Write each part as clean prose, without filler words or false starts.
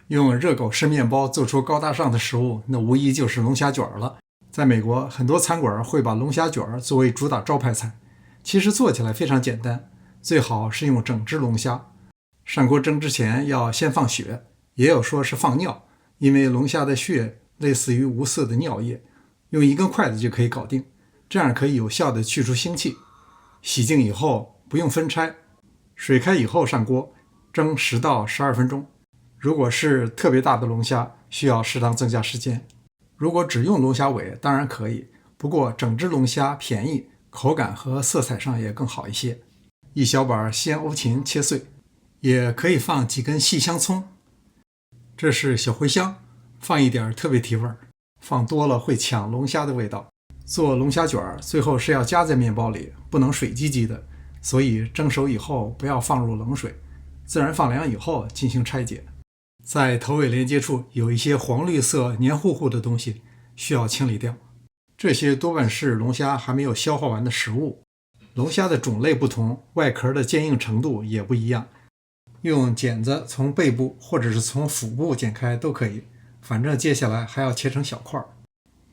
用热狗式面包做出高大上的食物，那无疑就是龙虾卷了。在美国，很多餐馆会把龙虾卷作为主打招牌菜。其实做起来非常简单，最好是用整只龙虾。上锅蒸之前要先放血，也有说是放尿，因为龙虾的血类似于无色的尿液，用一根筷子就可以搞定，这样可以有效地去除腥气。洗净以后不用分拆，水开以后上锅蒸10到12分钟。如果是特别大的龙虾，需要适当增加时间。如果只用龙虾尾当然可以，不过整只龙虾便宜，口感和色彩上也更好一些。一小把鲜欧芹切碎，也可以放几根细香葱。这是小茴香，放一点特别提味，放多了会抢龙虾的味道。做龙虾卷最后是要夹在面包里，不能水唧唧的，所以蒸熟以后不要放入冷水，自然放凉以后进行拆解。在头尾连接处有一些黄绿色黏糊糊的东西，需要清理掉。这些多半是龙虾还没有消化完的食物。龙虾的种类不同，外壳的坚硬程度也不一样，用剪子从背部或者是从腹部剪开都可以，反正接下来还要切成小块。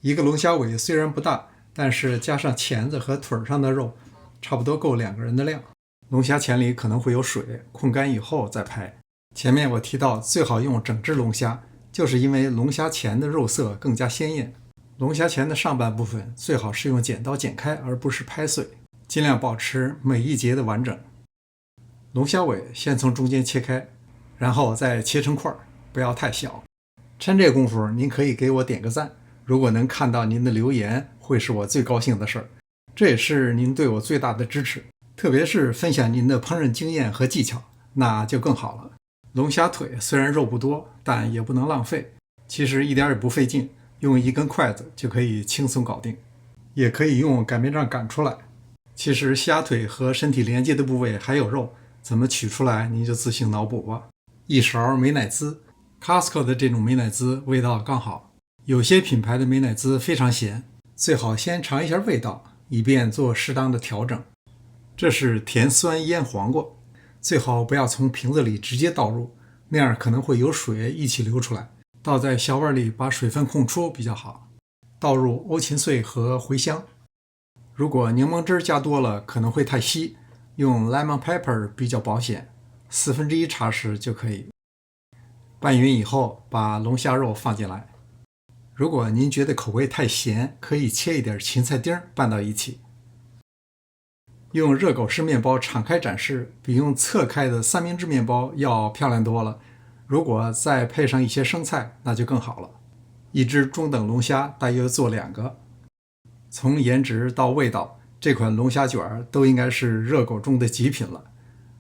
一个龙虾尾虽然不大，但是加上钳子和腿上的肉，差不多够2个人的量。龙虾钳里可能会有水，控干以后再拍。前面我提到最好用整只龙虾，就是因为龙虾钳的肉色更加鲜艳。龙虾钳的上半部分最好是用剪刀剪开，而不是拍碎，尽量保持每一节的完整。龙虾尾先从中间切开，然后再切成块，不要太小。趁这功夫您可以给我点个赞，如果能看到您的留言，会是我最高兴的事儿。这也是您对我最大的支持，特别是分享您的烹饪经验和技巧，那就更好了。龙虾腿虽然肉不多，但也不能浪费，其实一点也不费劲，用一根筷子就可以轻松搞定，也可以用擀面杖擀出来。其实虾腿和身体连接的部位还有肉，怎么取出来您就自行脑补吧。一勺美乃滋， Costco 的这种美乃滋味道刚好，有些品牌的美乃滋非常咸，最好先尝一下味道，以便做适当的调整。这是甜酸腌黄瓜，最好不要从瓶子里直接倒入，那样可能会有水一起流出来，倒在小碗里把水分控出比较好。倒入欧芹碎和茴香，如果柠檬汁加多了可能会太稀，用 lemon pepper 比较保险，1/4茶匙就可以。拌匀以后把龙虾肉放进来，如果您觉得口味太咸，可以切一点芹菜丁拌到一起。用热狗式面包敞开展示，比用侧开的三明治面包要漂亮多了。如果再配上一些生菜，那就更好了。一只中等龙虾大约做2个。从颜值到味道，这款龙虾卷都应该是热狗中的极品了。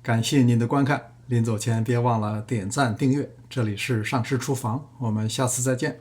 感谢您的观看，临走前别忘了点赞订阅。这里是上师厨房，我们下次再见。